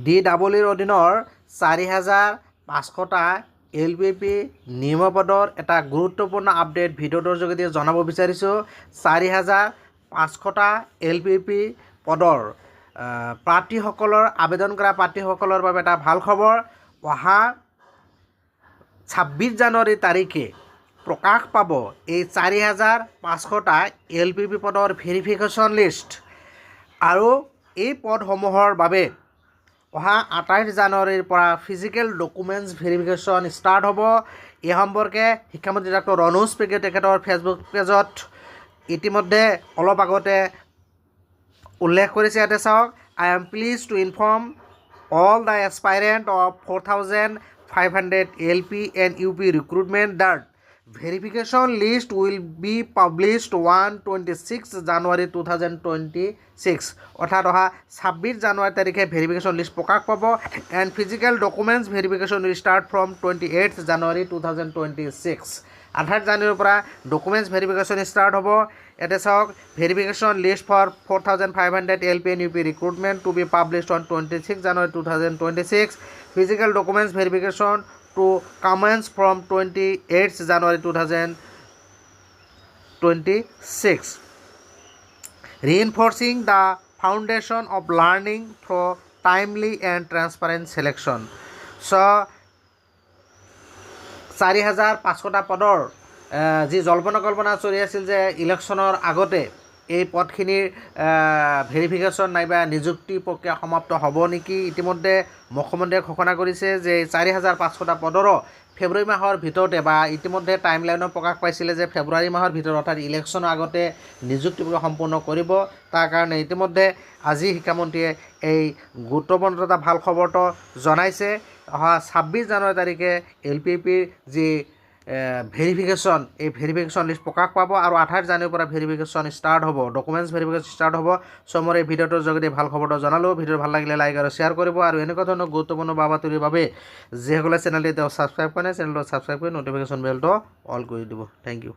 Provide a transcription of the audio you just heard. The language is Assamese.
DEEৰ অধীনৰ 4,500টা LPP নিয়মীয়া পদৰ এটা গুৰুত্বপূৰ্ণ আপডেট ভিডিঅ'টোৰ যোগেদি জনাব বিচাৰিছোঁ। 4,500টা LPP পদৰ প্ৰাৰ্থীসকলৰ আবেদন কৰা প্ৰাৰ্থীসকলৰ বাবে এটা ভাল খবৰ। অহা 26 জানুৱাৰী তাৰিখে প্ৰকাশ পাব এই 4,500টা LPP পদৰ ভেৰিফিকেশ্যন লিষ্ট আৰু এই পদসমূহৰ বাবে অহা 28 জানুৱাৰীৰ পৰা ফিজিকেল ডকুমেণ্টছ ভেৰিফিকেশ্যন ষ্টাৰ্ট হ'ব। এই সম্পৰ্কে শিক্ষামন্ত্ৰী ডক্টৰ ৰণোজ পেগুৱে তেখেতৰ ফেচবুক পেজত ইতিমধ্যে অলপ আগতে উল্লেখ কৰিছে। ইয়াতে চাওক, I am please to inform all the aspirant of 4,500 LP and UP recruitment that verification list will be published on 26 January 2026 অৰ্থাৎ অহা 26 জানুৱাৰী তাৰিখে ভেৰিফিকেশ্যন লিষ্ট প্ৰকাশ পাব। And physical documents verification will start from 28 জানুৱাৰী 2026 28 জানুৱাৰীৰ পৰা ডকুমেণ্টছ ভেৰিফিকেশ্যন ষ্টাৰ্ট হ'ব। ইয়াতে চাওক, verification list for 4,500 LP and UP recruitment to be published on 26 January 2026 physical documents verification to commence from 28 January 2026, reinforcing the foundation of learning through timely and transparent selection. So 4,500টা পদৰ যি জল্পনা কল্পনা চলি আছিল যে ইলেকশ্যনৰ আগতে এই পদখিনিৰ ভেৰিফিকেশ্যন নাইবা নিযুক্তি প্ৰক্ৰিয়া সমাপ্ত হ'ব নেকি। ইতিমধ্যে মুখ্যমন্ত্ৰীয়ে ঘোষণা কৰিছে যে 4,500টা পদৰো ফেব্ৰুৱাৰী মাহৰ ভিতৰতে বা ইতিমধ্যে টাইম লাইনো প্ৰকাশ পাইছিলে যে ফেব্ৰুৱাৰী মাহৰ ভিতৰত অৰ্থাৎ ইলেকশ্যনৰ আগতে নিযুক্তি প্ৰক্ৰিয়া সম্পূৰ্ণ কৰিব। তাৰ কাৰণে ইতিমধ্যে আজি শিক্ষামন্ত্ৰীয়ে এই গুৰুত্বপূৰ্ণ এটা ভাল খবৰটো জনাইছে। অহা 26 জানুৱাৰী তাৰিখে LPPৰ যি ভেৰিফিকেশ্যন এই ভেৰিফিকেশ্যন লিষ্ট প্ৰকাশ পাব আৰু 28 জানুৱাৰীৰ পৰা ভেৰিফিকেশ্যন ষ্টাৰ্ট হ'ব, ডকুমেণ্টছ ভেৰিফিকেশ্যন ষ্টাৰ্ট হ'ব। চ' মই এই ভিডিঅ'টোৰ যোগেদি ভাল খবৰটো জনালোঁ। ভিডিঅ' ভাল লাগিলে লাইক আৰু শ্বেয়াৰ কৰিব আৰু এনেকুৱা ধৰণৰ গুৰুত্বপূৰ্ণ বাতৰিৰ বাবে যিসকলে চেনেলটো ছাবস্ক্ৰাইব কৰে চেনেলটো ছাবস্ক্ৰাইব কৰি ন'টিফিকেশ্যন বেলটো অল কৰি দিব। Thank U.